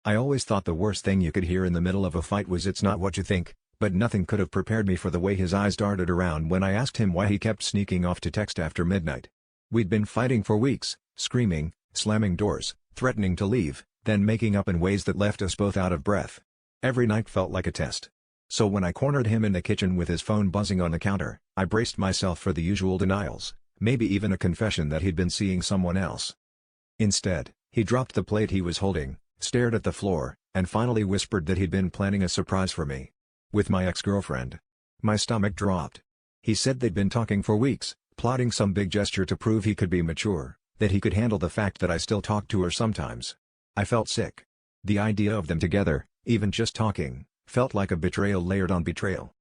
I always thought the worst thing you could hear in the middle of a fight was "it's not what you think," but nothing could have prepared me for the way his eyes darted around when I asked him why he kept sneaking off to text after midnight. We'd been fighting for weeks, screaming, slamming doors, threatening to leave, then making up in ways that left us both out of breath. Every night felt like a test. So when I cornered him in the kitchen with his phone buzzing on the counter, I braced myself for the usual denials, maybe even a confession that he'd been seeing someone else. Instead, he dropped the plate he was holding, stared at the floor, and finally whispered that he'd been planning a surprise for me. With my ex-girlfriend. My stomach dropped. He said they'd been talking for weeks, plotting some big gesture to prove he could be mature, that he could handle the fact that I still talked to her sometimes. I felt sick. The idea of them together, even just talking, felt like a betrayal layered on betrayal.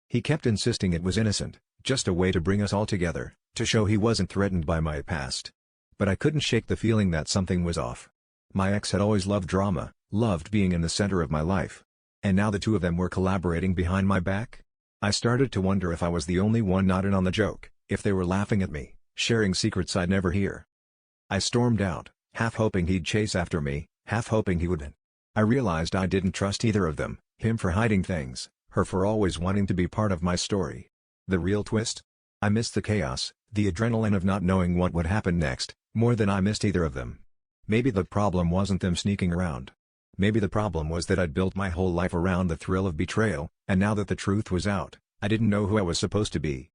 He kept insisting it was innocent, just a way to bring us all together, to show he wasn't threatened by my past. But I couldn't shake the feeling that something was off. My ex had always loved drama, loved being in the center of my life. And now the two of them were collaborating behind my back? I started to wonder if I was the only one not in on the joke, if they were laughing at me, sharing secrets I'd never hear. I stormed out, half hoping he'd chase after me, half hoping he wouldn't. I realized I didn't trust either of them, him for hiding things, her for always wanting to be part of my story. The real twist? I missed the chaos, the adrenaline of not knowing what would happen next, more than I missed either of them. Maybe the problem wasn't them sneaking around. Maybe the problem was that I'd built my whole life around the thrill of betrayal, and now that the truth was out, I didn't know who I was supposed to be.